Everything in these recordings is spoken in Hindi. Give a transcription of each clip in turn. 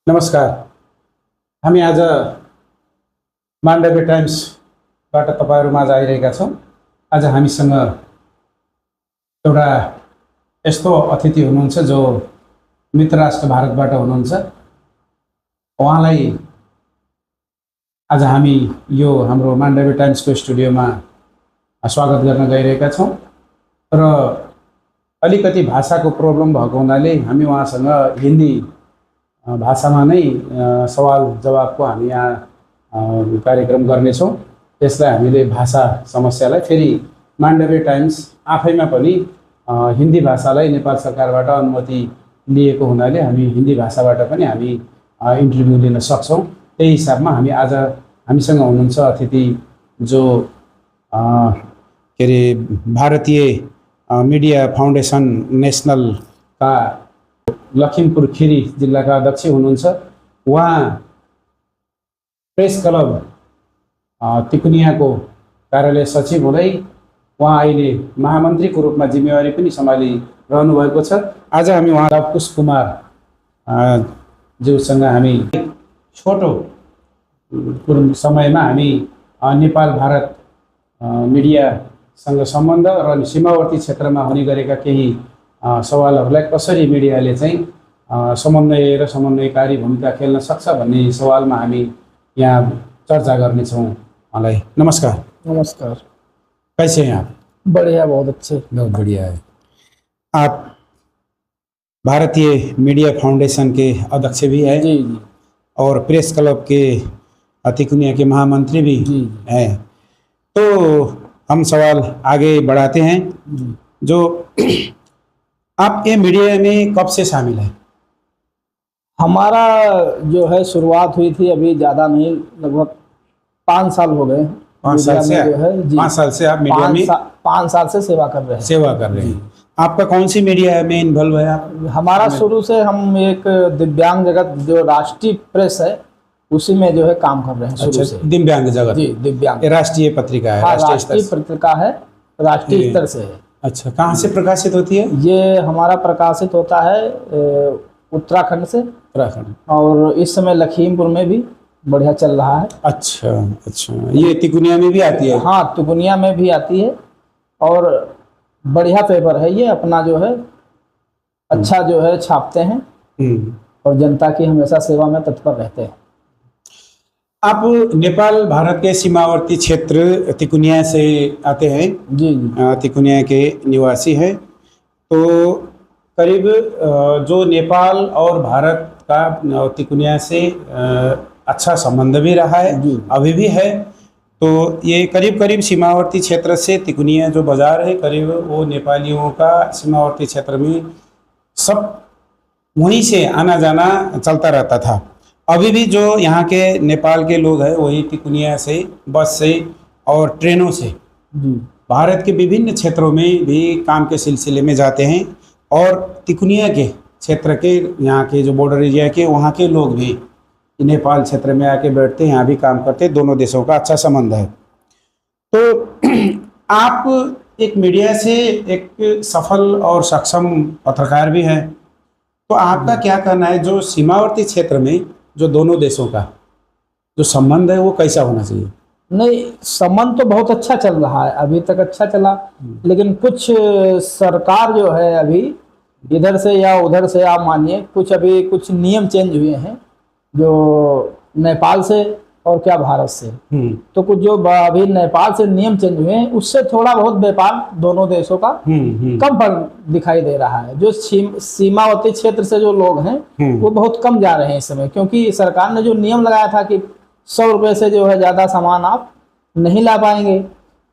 नमस्कार। हामी आज मान्डवी टाइम्सबाट तपाईहरु माझ आइरहेका छौं। आज हामीसँग एउटा यस्तो अतिथि हुनुहुन्छ जो मित्र राष्ट्र भारतबाट हुनुहुन्छ। उहाँलाई आज हामी यो हाम्रो मान्डवी टाइम्सको स्टुडियोमा स्वागत गर्न गइरहेका छौं। र अलिकति भाषाको प्रब्लम भएको हुनाले हामी उहाँसँग हिन्दी भाषामा नै सवाल जवाफको हामी यहाँ कार्यक्रम गर्नेछौँ। त्यसलाई हामीले भाषा समस्यालाई फेरि मान्डवी टाइम्स आफैमा पनि हिन्दी भाषालाई नेपाल सरकारबाट अनुमति लिएको हुनाले हामी हिन्दी भाषाबाट पनि हामी इन्टरभ्यू लिन सक्छौँ। त्यही हिसाबमा हामी आज हामीसँग हुनुहुन्छ अतिथि जो के अरे भारतीय मिडिया फाउन्डेसन नेसनलका लखिमपुर खिरी जिल्लाका अध्यक्ष हुनुहुन्छ। उहाँ प्रेस क्लब तिकुनियाको कार्यालय सचिव हुँदै उहाँ अहिले महामन्त्रीको रूपमा जिम्मेवारी पनि सम्हालिरहनु भएको छ। आज हामी उहाँ लवकुश कुमार ज्यूसँग हामी छोटो समयमा हामी नेपाल भारत मिडियासँग सम्बन्ध र सीमावर्ती क्षेत्रमा हुने गरेका केही सवालहरूलाई कसरी मिडियाले चाहिँ समन्वय र समन्वयकारी भूमिका खेल्न सक्छ भन्ने सवालमा हामी यहाँ चर्चा गर्नेछौँ। उहाँलाई नमस्कार। नमस्कार। कैसे हैं आप? बढ़िया, बहुत अच्छे। बहुत बढ़िया है। आप भारतीय मीडिया फाउंडेशन के अध्यक्ष भी हैं जी जी, और प्रेस क्लब के तिकुनिया के महामंत्री भी हैं। तो हम सवाल आगे बढ़ाते हैं। जो आप ये मीडिया में कब से शामिल हैं? हमारा जो है शुरुआत हुई थी, अभी ज़्यादा नहीं, लगभग 5 साल हो गए। 5 साल से जो है जी, 5 साल से आप मीडिया में 5 साल से सेवा कर रहे हैं। सेवा कर रहे हैं। आपका कौन सी मीडिया में इन्वॉल्व है आप? हमारा शुरू से हम एक दिव्यांग जगत जो राष्ट्रीय प्रेस है उसी में जो है काम कर रहे हैं शुरू से। दिव्यांग जगत जी, दिव्यांग ये राष्ट्रीय पत्रिका है? हाँ, राष्ट्रीय पत्रिका है, राष्ट्रीय स्तर से है। अच्छा, कहाँ से प्रकाशित होती है? ये हमारा प्रकाशित होता है उत्तराखंड से। उत्तराखंड। और इस समय लखीमपुर में भी बढ़िया चल रहा है। अच्छा अच्छा, ये तिकुनिया में भी आती है? हाँ, तिकुनिया में भी आती है और बढ़िया पेपर है ये। अपना जो है अच्छा जो है छापते हैं और जनता की हमेशा सेवा में तत्पर रहते हैं। आप नेपाल भारत के सीमावर्ती क्षेत्र तिकुनिया से आते हैं? जी जी, तिकुनिया के निवासी हैं। तो करीब जो नेपाल और भारत का तिकुनिया से अच्छा संबंध भी रहा है, अभी भी है। तो ये करीब करीब सीमावर्ती क्षेत्र से तिकुनिया जो बाजार है, करीब वो नेपालियों का सीमावर्ती क्षेत्र में सब वहीं से आना जाना चलता रहता था। अभी भी जो यहाँ के नेपाल के लोग हैं वही तिकुनिया से बस से और ट्रेनों से भारत के विभिन्न क्षेत्रों में भी काम के सिलसिले में जाते हैं। और तिकुनिया के क्षेत्र के यहाँ के जो बॉर्डर एरिया के वहाँ के लोग भी नेपाल क्षेत्र में आके बैठते हैं, यहाँ भी काम करते हैं। दोनों देशों का अच्छा संबंध है। तो आप एक मीडिया से एक सफल और सक्षम पत्रकार भी हैं। तो आपका क्या कहना है, जो सीमावर्ती क्षेत्र में जो दोनों देशों का जो संबंध है वो कैसा होना चाहिए? नहीं, संबंध तो बहुत अच्छा चल रहा है, अभी तक अच्छा चला। लेकिन कुछ सरकार जो है अभी इधर से या उधर से आप मानिए कुछ नियम चेंज हुए हैं, जो नेपाल से और क्या भारत से। तो कुछ जो अभी नेपाल से नियम चेंज हुए हैं उससे थोड़ा बहुत व्यापार दोनों देशों का कम फर्क दिखाई दे रहा है। जो सीमावर्ती क्षेत्र से जो लोग हैं वो बहुत कम जा रहे हैं इस समय, क्योंकि सरकार ने जो नियम लगाया था कि 100 रुपये से जो है ज़्यादा सामान आप नहीं ला पाएंगे।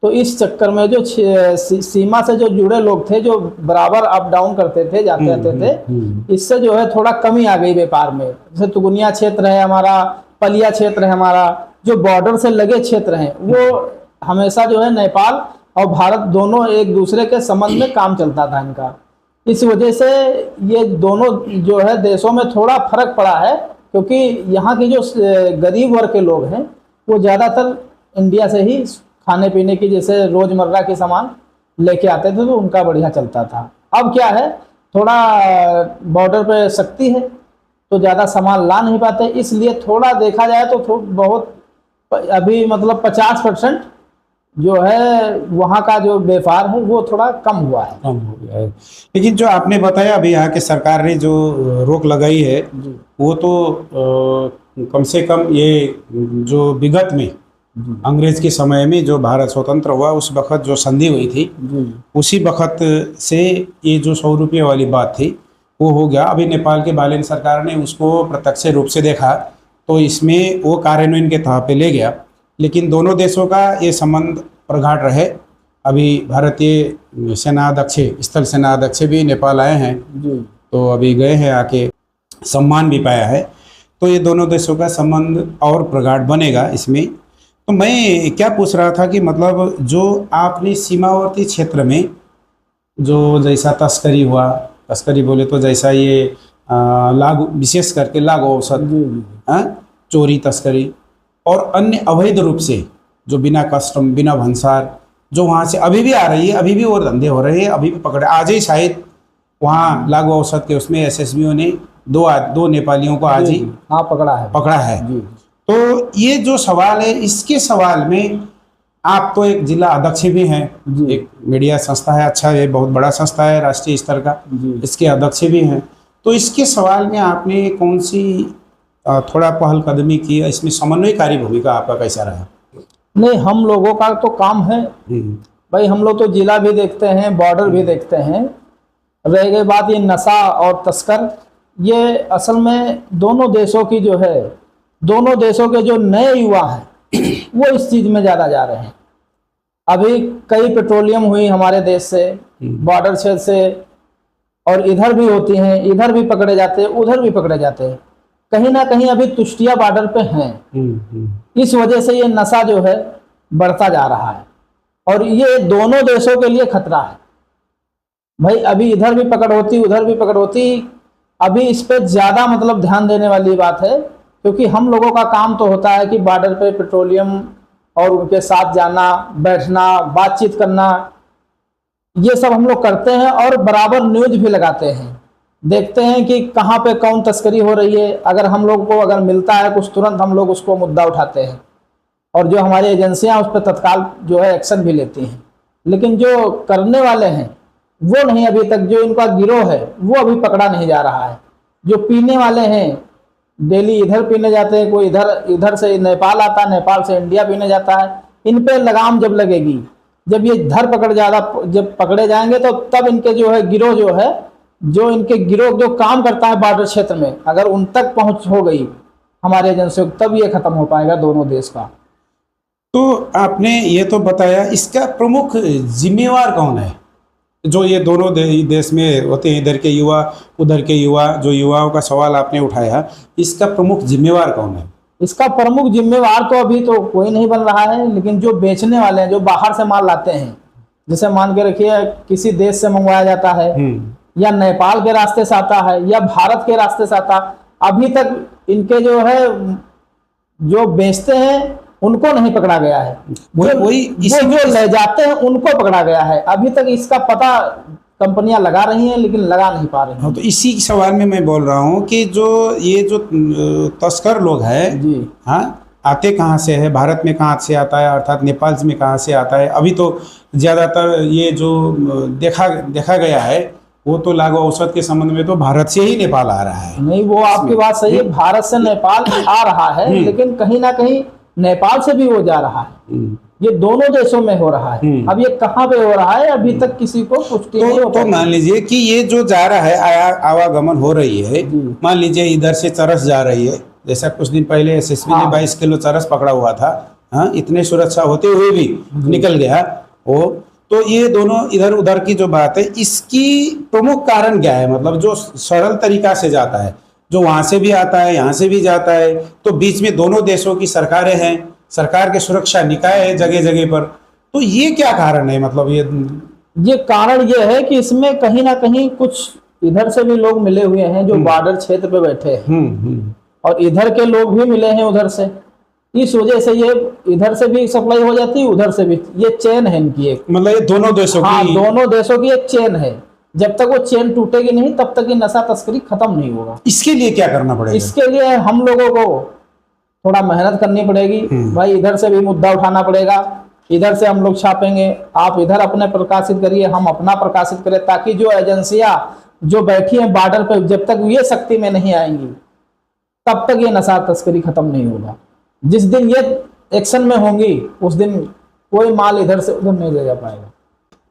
तो इस चक्कर में जो सीमा से जो जुड़े लोग थे, जो बराबर अप डाउन करते थे, जाते रहते थे, इससे जो है थोड़ा कमी आ गई व्यापार में। जैसे तुगुनिया क्षेत्र है हमारा, पलिया क्षेत्र है हमारा, जो बॉर्डर से लगे क्षेत्र हैं, वो हमेशा जो है नेपाल और भारत दोनों एक दूसरे के संबंध में काम चलता था इनका। इस वजह से ये दोनों जो है देशों में थोड़ा फर्क पड़ा है, क्योंकि यहाँ के जो गरीब वर्ग के लोग हैं वो ज़्यादातर इंडिया से ही खाने पीने की जैसे रोज़मर्रा के सामान लेके आते थे, तो उनका बढ़िया चलता था। अब क्या है, थोड़ा बॉर्डर पे सख्ती है, तो ज़्यादा सामान ला नहीं पाते, इसलिए थोड़ा देखा जाए तो बहुत अभी मतलब 50% जो है वहाँ का जो व्यापार है वो थोड़ा कम हुआ है। कम हो गया है। लेकिन जो आपने बताया अभी यहाँ के सरकार ने जो रोक लगाई है जी वो तो कम से कम ये जो विगत में जी अंग्रेज के समय में जो भारत स्वतंत्र हुआ उस वक्त जो संधि हुई थी जी उसी वक्त से ये जो 100 रुपये वाली बात थी वो हो गया। अभी नेपाल के बालेन सरकार ने उसको प्रत्यक्ष रूप से देखा तो इसमें वो कार्यान्वयन के तह पे ले गया। लेकिन दोनों देशों का ये संबंध प्रगाढ़ रहे। अभी भारतीय सेनाध्यक्ष स्थल सेनाध्यक्ष भी नेपाल आए हैं, जी तो अभी गए हैं, आके सम्मान भी पाया है। तो ये दोनों देशों का संबंध और प्रगाढ़ बनेगा इसमें। तो मैं क्या पूछ रहा था कि मतलब जो आपने सीमावर्ती क्षेत्र में जो जैसा तस्करी हुआ, तस्करी बोले तो जैसा ये लागू विशेष करके लागू औषध, चोरी तस्करी और अन्य अवैध रूप से जो बिना कस्टम बिना भंसार जो वहाँ से अभी भी आ रही है, अभी भी वो धंधे हो रहे हैं, अभी भी पकड़े। आज ही शायद वहाँ लागू औषध के उसमें एसएसबीओ ने दो नेपालियों को आज ही हाँ पकड़ा है जी। जी। तो ये जो सवाल है इसके सवाल में आप तो एक जिला अध्यक्ष भी हैं, एक मीडिया संस्था है, अच्छा है, बहुत बड़ा संस्था है राष्ट्रीय स्तर का, इसके अध्यक्ष भी हैं। तो इसके सवाल में आपने कौन सी थोड़ा पहलकदमी की, इसमें समन्वयकारी भूमिका आपका कैसा रहा? नहीं, हम लोगों का तो काम है भाई, हम लोग तो जिला भी देखते हैं, बॉर्डर भी देखते हैं। रह गई बात ये नशा और तस्कर, ये असल में दोनों देशों की जो है, दोनों देशों के जो नए युवा हैं वो इस चीज़ में ज़्यादा जा रहे हैं। अभी कई पेट्रोलियम हुई हमारे देश से, बॉर्डर क्षेत्र से, और इधर भी होती हैं, इधर भी पकड़े जाते हैं, उधर भी पकड़े जाते हैं। कहीं ना कहीं अभी तुष्टिया बॉर्डर पे हैं। इस वजह से ये नशा जो है बढ़ता जा रहा है और ये दोनों देशों के लिए खतरा है भाई। अभी इधर भी पकड़ होती, उधर भी पकड़ होती। अभी इस पे ज़्यादा मतलब ध्यान देने वाली बात है, क्योंकि हम लोगों का काम तो होता है कि बॉर्डर पे पेट्रोलियम और उनके साथ जाना, बैठना, बातचीत करना, ये सब हम लोग करते हैं और बराबर न्यूज भी लगाते हैं, देखते हैं कि कहाँ पे कौन तस्करी हो रही है। अगर हम लोग को अगर मिलता है कुछ, तुरंत हम लोग उसको मुद्दा उठाते हैं और जो हमारी एजेंसियां उस पर तत्काल जो है एक्शन भी लेती हैं। लेकिन जो करने वाले हैं वो नहीं, अभी तक जो इनका गिरोह है वो अभी पकड़ा नहीं जा रहा है। जो पीने वाले हैं, डेली इधर पीने जाते हैं, कोई इधर से नेपाल आता है, नेपाल से इंडिया पीने जाता है, इन पे लगाम जब लगेगी, जब ये धर जब पकड़े जाएंगे तो तब इनके जो है गिरोह जो है, जो इनके गिरोह जो काम करता है बॉर्डर क्षेत्र में, अगर उन तक पहुंच हो गई हमारे एजेंसियों, तब ये खत्म हो पाएगा दोनों देश का। तो आपने ये तो बताया, इसका प्रमुख जिम्मेवार कौन है? जो ये दोनों देश में होते हैं, इधर के युवा उधर के युवा, जो युवाओं का सवाल आपने उठाया, इसका प्रमुख जिम्मेवार कौन है? इसका प्रमुख जिम्मेवार तो अभी तो कोई नहीं बन रहा है, लेकिन जो बेचने वाले हैं, जो बाहर से माल लाते हैं, जैसे मान के रखिए किसी देश से मंगवाया जाता है, या नेपाल के रास्ते से आता है, या भारत के रास्ते से आता, अभी तक इनके जो है जो बेचते हैं उनको नहीं पकड़ा गया है। वही जो ले जाते हैं उनको पकड़ा गया है। अभी तक इसका पता कंपनियां लगा रही हैं, लेकिन लगा नहीं पा रही हैं। तो इसी सवाल में मैं बोल रहा हूं कि जो ये जो तस्कर लोग हैं जी, हाँ, आते कहाँ से है, भारत में कहाँ से आता है, अर्थात नेपाल में कहाँ से आता है? अभी तो ज़्यादातर ये जो देखा गया है वो तो लागू औषध के संबंध में तो भारत से ही नेपाल आ रहा है। नहीं, वो आपकी बात सही है, भारत से नेपाल आ रहा है, लेकिन कहीं ना कहीं नेपाल से भी वो जा रहा है। ये दोनों देशों में हो रहा है। अब ये कहाँ पे हो रहा है अभी तक किसी को पुष्टि नहीं हो पाई। तो मान लीजिए कि ये जो जा रहा है, आवागमन हो रही है, मान लीजिए इधर से चरस जा रही है, जैसा कुछ दिन पहले एसएसबी ने 22 किलो चरस पकड़ा हुआ था, हाँ, इतने सुरक्षा होते हुए भी निकल गया वो। तो ये दोनों इधर उधर की जो बात है, इसकी प्रमुख कारण क्या है? मतलब जो सरल तरीका से जाता है, जो वहां से भी आता है, यहाँ से भी जाता है, तो बीच में दोनों देशों की सरकारें हैं, सरकार के सुरक्षा निकाय है जगह जगह पर, तो ये क्या कारण है? मतलब ये कारण ये है कि इसमें कहीं ना कहीं कुछ इधर से भी लोग मिले हुए हैं जो बॉर्डर क्षेत्र पे बैठे हैं, और इधर के लोग भी मिले हैं उधर से। इस वजह से ये इधर से भी सप्लाई हो जाती है, उधर से भी। ये चेन है इनकी एक, मतलब ये दोनों देशों की, दोनों देशों की एक चेन है। जब तक वो चेन टूटेगी नहीं तब तक ये नशा तस्करी खत्म नहीं होगा। इसके लिए क्या करना पड़ेगा? इसके लिए हम लोगों को थोड़ा मेहनत करनी पड़ेगी भाई, इधर से भी मुद्दा उठाना पड़ेगा, इधर से हम लोग छापेंगे, आप इधर अपने प्रकाशित करिए, हम अपना प्रकाशित करें, ताकि जो एजेंसियां जो बैठी हैं बॉर्डर पर, जब तक ये शक्ति में नहीं आएंगी तब तक ये नशा तस्करी खत्म नहीं होगा। जिस दिन ये एक्शन में होंगी उस दिन कोई माल इधर से उधर नहीं ले जा पाएगा।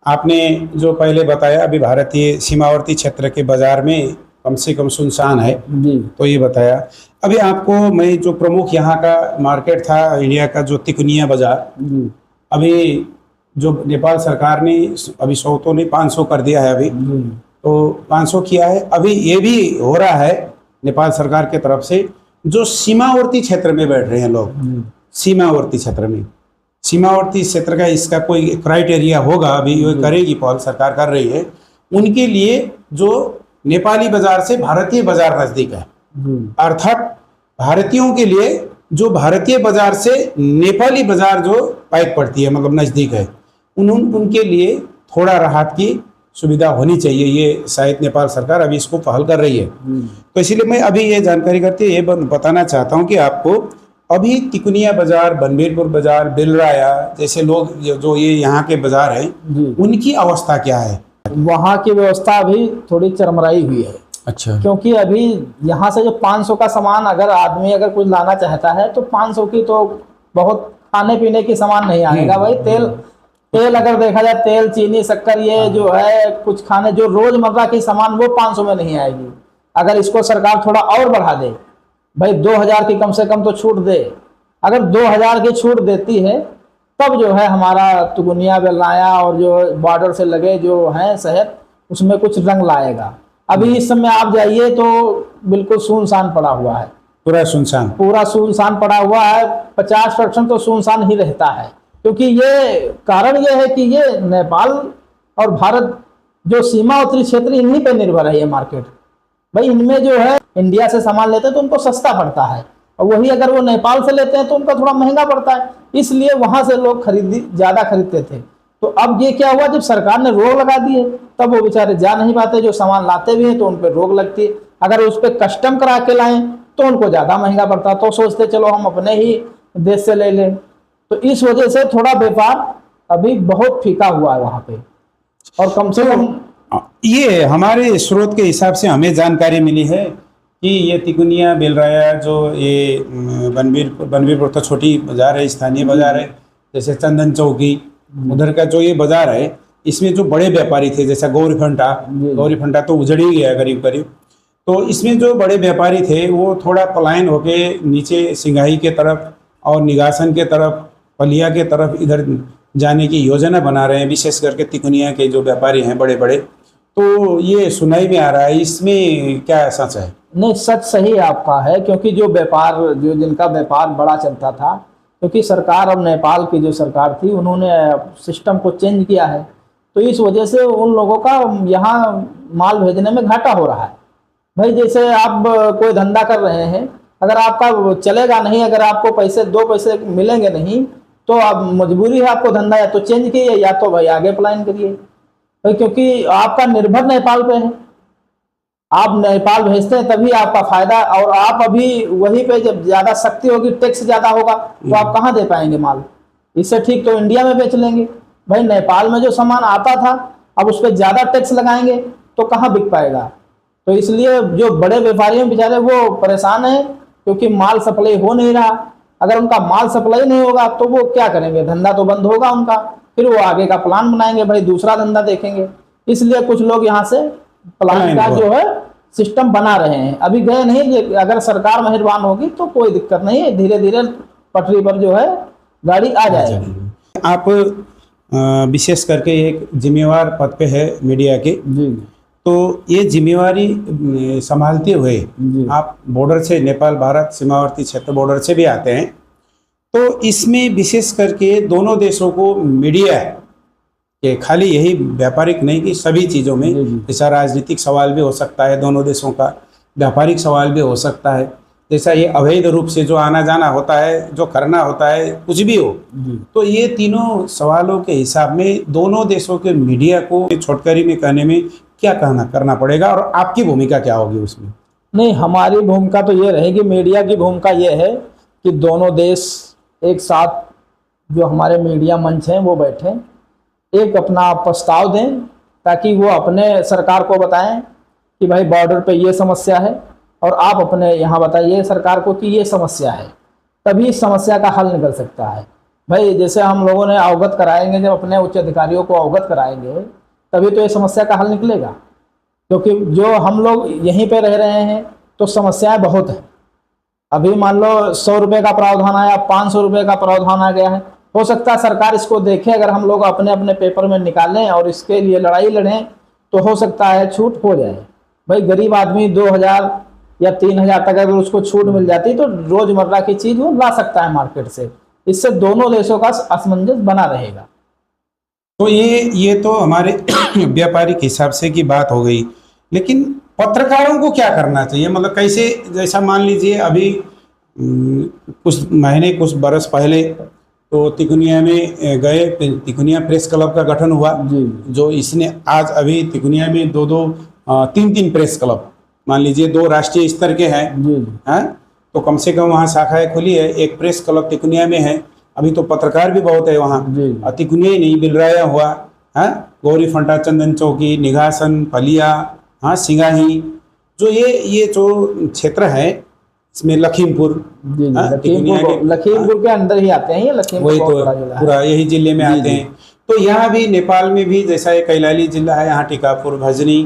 आपने जो पहले बताया अभी भारतीय सीमावर्ती क्षेत्र के बाजार में कम से कम सुनसान है, जी तो ये बताया। अभी आपको मैं जो प्रमुख यहाँ का मार्केट था इंडिया का, जो तिकोनिया बाजार, जी अभी जो नेपाल सरकार ने अभी 100 तो नहीं 500 कर दिया है अभी, जी तो 500 किया है। अभी ये भी हो रहा है नेपाल सरकार के तरफ से, जो सीमावर्ती क्षेत्र में बैठ रहे हैं लोग, सीमावर्ती क्षेत्र में, सीमावर्ती क्षेत्र का इसका कोई क्राइटेरिया होगा, अभी ये करेगी पहल सरकार कर रही है, उनके लिए जो नेपाली बाजार से भारतीय बाजार नजदीक है, अर्थात भारतीयों के लिए जो भारतीय बाजार से नेपाली बाजार जो पाइक पड़ती है, मतलब नजदीक है, उनके लिए थोड़ा राहत की सुविधा होनी चाहिए। ये शायद नेपाल सरकार अभी इसको पहल कर रही है। तो इसीलिए मैं अभी ये जानकारी करते ये बताना चाहता हूँ कि आपको अभी तिकोनिया बाजार, बनबीरपुर बाजार, बिलराया जैसे लोग जो ये यहाँ के बाजार हैं, उनकी अवस्था क्या है? वहाँ की व्यवस्था अभी थोड़ी चरमराई हुई है। अच्छा। क्योंकि अभी यहाँ से जो 500 का सामान अगर आदमी अगर कुछ लाना चाहता है तो 500 की तो बहुत खाने पीने की सामान नहीं आएगा भाई। तेल अगर देखा जाए, तेल, चीनी, शक्कर, ये जो है कुछ खाने जो रोजमर्रा की सामान, वो 500 में नहीं आएगी। अगर इसको सरकार थोड़ा और बढ़ा दे भाई, 2000 की कम से कम तो छूट दे। अगर 2000 की छूट देती है तब जो है हमारा तिकोनिया, बेलनाया और जो बॉर्डर से लगे जो हैं शहर, उसमें कुछ रंग लाएगा। अभी इस समय आप जाइए तो बिल्कुल सुनसान पड़ा हुआ है, पूरा सुनसान पड़ा हुआ है। 50% तो सुनसान ही रहता है, क्योंकि ये कारण ये है कि ये नेपाल और भारत जो सीमावर्ती क्षेत्र, इन्हीं पे निर्भर है ये मार्केट भाई। इनमें जो है इंडिया से सामान लेते हैं तो उनको सस्ता पड़ता है, और वही अगर वो नेपाल से लेते हैं तो उनका थोड़ा महंगा पड़ता है, इसलिए वहां से लोग ज़्यादा खरीदते थे। तो अब ये क्या हुआ, जब सरकार ने रोक लगा दी है तब वो बेचारे जा नहीं पाते। जो सामान लाते भी हैं तो उन पर रोक लगती है। अगर उस पर कस्टम करा के लाएं तो उनको ज़्यादा महंगा पड़ता, तो सोचते चलो हम अपने ही देश से ले लें। तो इस वजह से थोड़ा व्यापार अभी बहुत फीका हुआ है वहाँ पे। और कम से कम ये हमारे स्रोत के हिसाब से हमें जानकारी मिली है कि ये तिकोनिया, बेलराया, जो ये बनबीरपुर तो छोटी बाजार है, स्थानीय बाजार है, जैसे चंदन चौकी, उधर का जो ये बाजार है, इसमें जो बड़े व्यापारी थे, जैसा गौरीफंटा तो उजड़ ही गया करीब करीब। तो इसमें जो बड़े व्यापारी थे वो थोड़ा पलायन होके नीचे सिंघाई के तरफ और निगासन के तरफ, पलिया के तरफ इधर जाने की योजना बना रहे हैं, विशेष करके तिकोनिया के जो व्यापारी हैं बड़े बड़े। तो ये सुनाई में आ रहा है, इसमें क्या सच है? नहीं, सच सही आपका है, क्योंकि जो जिनका व्यापार बड़ा चलता था, क्योंकि सरकार और नेपाल की जो सरकार थी उन्होंने सिस्टम को चेंज किया है, तो इस वजह से उन लोगों का यहाँ माल भेजने में घाटा हो रहा है भाई। जैसे आप कोई धंधा कर रहे हैं, अगर आपका चलेगा नहीं, अगर आपको दो पैसे मिलेंगे नहीं, तो अब मजबूरी है आपको धंधा या तो चेंज कीजिए या तो भाई आगे प्लान करिए भाई, क्योंकि आपका निर्भर नेपाल पे है। आप नेपाल भेजते हैं तभी आपका फायदा, और आप अभी वहीं पे जब ज्यादा शक्ति होगी, टैक्स ज्यादा होगा, तो आप कहाँ दे पाएंगे माल। इससे ठीक तो इंडिया में बेच लेंगे भाई। नेपाल में जो सामान आता था अब उस पर ज्यादा टैक्स लगाएंगे तो कहाँ बिक पाएगा। तो इसलिए जो बड़े व्यापारी हैं बेचारे वो परेशान हैं, क्योंकि माल सप्लाई हो नहीं रहा। अगर उनका माल सप्लाई नहीं होगा तो वो क्या करेंगे, धंधा तो बंद होगा उनका, फिर वो आगे का प्लान बनाएंगे भाई, दूसरा धंधा देखेंगे। इसलिए कुछ लोग यहाँ से प्लान का जो है सिस्टम बना रहे हैं, अभी गए नहीं। अगर सरकार मेहरबान होगी तो कोई दिक्कत नहीं है, धीरे धीरे पटरी पर जो है गाड़ी आ जाएगी। आप विशेष करके एक जिम्मेवार पद पे है मीडिया के जी, तो ये जिम्मेवारी संभालते हुए आप बॉर्डर से, नेपाल भारत सीमावर्ती क्षेत्र बॉर्डर से भी आते हैं, तो इसमें विशेष करके दोनों देशों को मीडिया के, खाली यही व्यापारिक नहीं कि सभी चीज़ों में, जैसा राजनीतिक सवाल भी हो सकता है दोनों देशों का, व्यापारिक सवाल भी हो सकता है, जैसा ये अवैध रूप से जो आना जाना होता है, जो करना होता है, कुछ भी हो, तो ये तीनों सवालों के हिसाब में दोनों देशों के मीडिया को छोटकरी में कहने में क्या करना पड़ेगा और आपकी भूमिका क्या होगी उसमें? नहीं, हमारी भूमिका तो ये रहेगी, मीडिया की भूमिका ये है कि दोनों देश एक साथ, जो हमारे मीडिया मंच हैं वो बैठें, एक अपना प्रस्ताव दें, ताकि वो अपने सरकार को बताएं कि भाई बॉर्डर पे ये समस्या है, और आप अपने यहाँ बताइए सरकार को कि ये समस्या है। तभी इस समस्या का हल निकल सकता है। भाई जैसे हम लोगों ने अवगत कराएंगे, जब अपने उच्च अधिकारियों को अवगत कराएंगे, तभी तो ये समस्या का हल निकलेगा। क्योंकि जो हम लोग यहीं पे रह रहे हैं तो समस्याएं बहुत हैं। अभी मान लो 100 रुपये का प्रावधान आया, 500 रुपये का प्रावधान आ गया है। हो सकता है सरकार इसको देखे, अगर हम लोग अपने अपने पेपर में निकालें और इसके लिए लड़ाई लड़ें तो हो सकता है छूट हो जाए। भाई गरीब आदमी 2000 या 3000 तक अगर उसको छूट मिल जाती तो रोजमर्रा की चीज वो ला सकता है मार्केट से। इससे दोनों देशों का असमंजस बना रहेगा। तो ये तो हमारे व्यापारिक हिसाब से की बात हो गई, लेकिन पत्रकारों को क्या करना चाहिए? मतलब कैसे, जैसा मान लीजिए अभी कुछ बरस पहले तो तिकोनिया में गए, तिकोनिया प्रेस क्लब का गठन हुआ जी। जो इसने आज अभी तिकोनिया में तीन प्रेस क्लब, मान लीजिए 2 राष्ट्रीय स्तर के हैं जी। हैं, तो कम से कम वहाँ शाखाएं खुली है। एक प्रेस क्लब तिकोनिया में है। अभी तो पत्रकार भी बहुत है वहाँ। तिकोनिया ही नहीं, बिलराया हुआ है, गौरी फंटा, चंदन चौकी, निघासन, फलिया, हाँ सिंगाही, जो ये जो क्षेत्र है इसमें लखीमपुर, लखीमपुर के अंदर ही आते हैं ये। लखीमपुर वही तो पूरा यही जिले में आते हैं। तो यहाँ भी नेपाल में भी जैसा ये कैलाली जिला है, यहाँ टीकापुर, भजनी,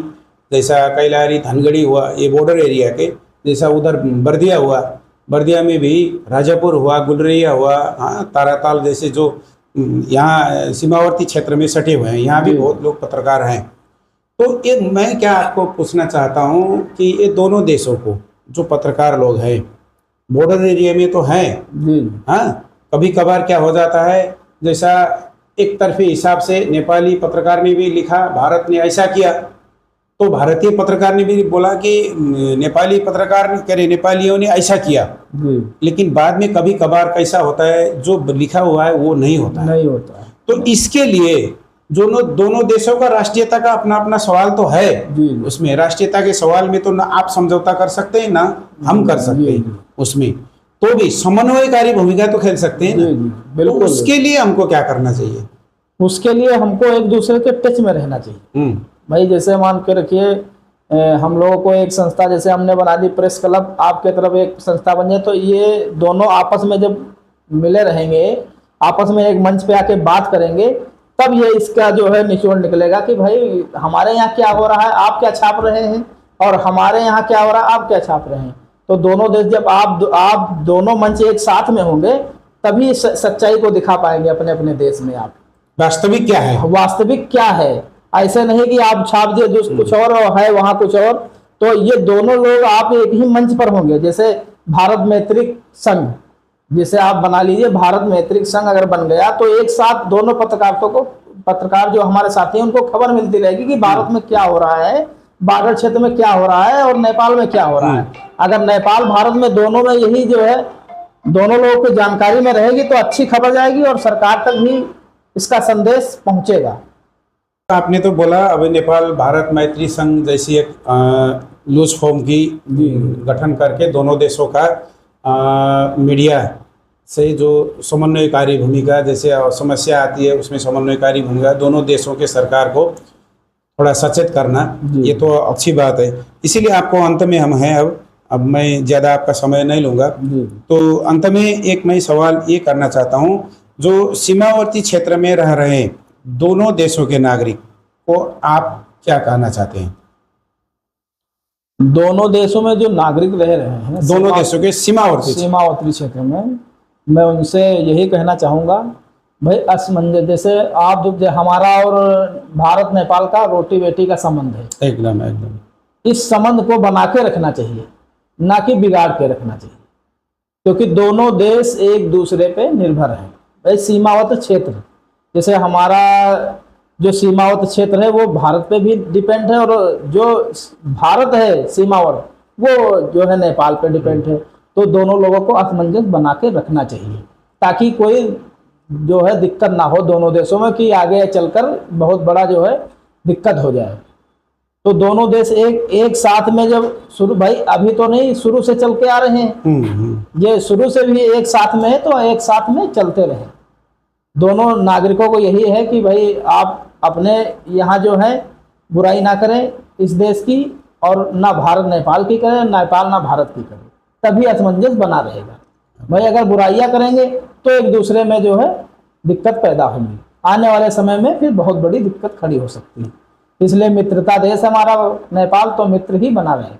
जैसा कैलाली, धनगढ़ी हुआ, ये बॉर्डर एरिया के, जैसा उधर बर्दिया हुआ, बर्दिया में भी राजापुर हुआ, गुलरिया हुआ, हाँ ताराताल, जैसे जो यहाँ सीमावर्ती क्षेत्र में सटे हुए हैं, यहाँ भी बहुत लोग पत्रकार हैं। तो ये मैं क्या आपको पूछना चाहता हूँ कि ये दोनों देशों को जो पत्रकार लोग हैं बॉर्डर एरिया में तो हैं, हाँ कभी कभार क्या हो जाता है, जैसा एक तरफी हिसाब से नेपाली पत्रकार ने भी लिखा भारत ने ऐसा किया, तो भारतीय पत्रकार ने भी बोला कि नेपाली पत्रकार ने करे, नेपालियों ने ऐसा किया। लेकिन बाद में कभी कभार कैसा होता है, जो लिखा हुआ है वो नहीं होता है। तो इसके लिए दोनों देशों का राष्ट्रीयता का अपना अपना सवाल तो है। उसमें राष्ट्रीयता के सवाल में तो ना आप समझौता कर सकते हैं ना हम कर सकते हैं, उसमें तो भी समन्वयकारी भूमिका तो खेल सकते हैं ना। तो उसके लिए हमको क्या करना चाहिए? उसके लिए हमको एक दूसरे के टच में रहना चाहिए। भाई जैसे मान के रखिए, हम लोगों को एक संस्था जैसे हमने बना दी प्रेस क्लब, आपके तरफ एक संस्था बन जाए, तो ये दोनों आपस में जब मिले रहेंगे, आपस में एक मंच पे आके बात करेंगे, तब ये इसका जो है निचोड़ निकलेगा कि भाई हमारे यहाँ क्या हो रहा है, आप क्या छाप रहे हैं, और हमारे यहाँ क्या हो रहा है, आप क्या छाप रहे हैं। तो दोनों देश जब आप दोनों मंच एक साथ में होंगे, तभी सच्चाई को दिखा पाएंगे अपने अपने देश में। आप वास्तविक क्या है, वास्तविक क्या है, ऐसे नहीं कि आप छाप दिए जो कुछ और है वहां कुछ और। तो ये दोनों लोग आप एक ही मंच पर होंगे। जैसे भारत मैत्रिक संघ, जिसे आप बना लीजिए, भारत मैत्रिक संघ अगर बन गया तो एक साथ दोनों पत्रकार जो हमारे साथी हैं उनको खबर मिलती रहेगी कि भारत में क्या हो रहा है, बॉर्डर क्षेत्र में क्या हो रहा है, और नेपाल में क्या हो रहा है। अगर नेपाल भारत में दोनों में यही जो है दोनों लोगों की जानकारी में रहेगी तो अच्छी खबर जाएगी और सरकार तक भी इसका संदेश पहुंचेगा। आपने तो बोला अभी नेपाल भारत मैत्री संघ जैसी एक लूज फॉर्म की गठन करके दोनों देशों का मीडिया से जो समन्वयकारी भूमिका, जैसे समस्या आती है उसमें समन्वयकारी भूमिका, दोनों देशों के सरकार को थोड़ा सचेत करना, ये तो अच्छी बात है। इसीलिए आपको अंत में हम हैं, अब मैं ज़्यादा आपका समय नहीं लूँगा। तो अंत में एक मैं सवाल ये करना चाहता हूँ, जो सीमावर्ती क्षेत्र में रह रहे हैं दोनों देशों के नागरिक को आप क्या कहना चाहते हैं? दोनों देशों में जो नागरिक रह रहे हैं, दोनों देशों के सीमावर्ती क्षेत्र में, मैं उनसे यही कहना चाहूँगा, भाई असमंजस, जैसे हमारा और भारत नेपाल का रोटी बेटी का संबंध है, एकदम इस संबंध को बना के रखना चाहिए, ना कि बिगाड़ के रखना चाहिए, क्योंकि दोनों देश एक दूसरे पे निर्भर हैं। भाई सीमावर्ती क्षेत्र, जैसे हमारा जो सीमावर्ती क्षेत्र है वो भारत पे भी डिपेंड है, और जो भारत है सीमावर्त वो जो है नेपाल पे डिपेंड है। तो दोनों लोगों को असमंजस बना के रखना चाहिए, ताकि कोई जो है दिक्कत ना हो दोनों देशों में, कि आगे चलकर बहुत बड़ा जो है दिक्कत हो जाए। तो दोनों देश एक साथ में जब शुरू, भाई अभी तो नहीं, शुरू से चल के आ रहे हैं, ये शुरू से भी एक साथ में है, तो एक साथ में चलते रहे। दोनों नागरिकों को यही है कि भाई आप अपने यहाँ जो है बुराई ना करें इस देश की, और ना भारत नेपाल की करे, नेपाल ना भारत की करे, तभी असमंजस बना रहेगा। भाई अगर बुराइयां करेंगे तो एक दूसरे में जो है दिक्कत पैदा होगी, आने वाले समय में फिर बहुत बड़ी दिक्कत खड़ी हो सकती है। इसलिए मित्रता देश हमारा नेपाल, तो मित्र ही बना रहे।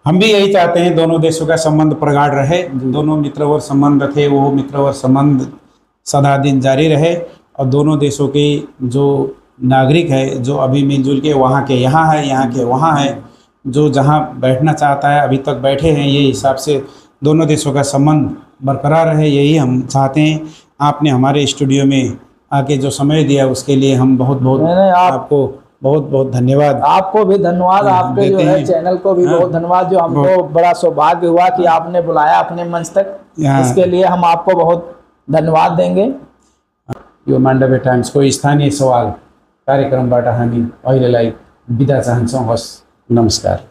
हम भी यही चाहते हैं, दोनों देशों का संबंध प्रगाढ़ रहे, दोनों मित्रवर संबंध थे वो मित्रवर संबंध सदा दिन जारी रहे, और दोनों देशों के जो नागरिक है जो अभी मिलजुल के वहाँ के यहाँ है, यहाँ के वहाँ है, जो जहाँ बैठना चाहता है अभी तक बैठे हैं, ये हिसाब से दोनों देशों का संबंध बरकरार रहे, यही हम चाहते हैं। आपने हमारे स्टूडियो में आके जो समय दिया उसके लिए हम बहुत बहुत आपको बहुत बहुत धन्यवाद। आपको भी धन्यवाद, आपके जो है चैनल को भी बहुत धन्यवाद, जो हमको बड़ा सौभाग्य हुआ कि आपने बुलाया अपने मंच तक, इसके लिए हम आपको बहुत धन्यवाद देंगे। यो मान्डवे टाइम्स को स्थानीय सवाल कार्यक्रमबाट हामी अहिलेलाई बिदा चाहन्छौँ। हस्, नमस्कार।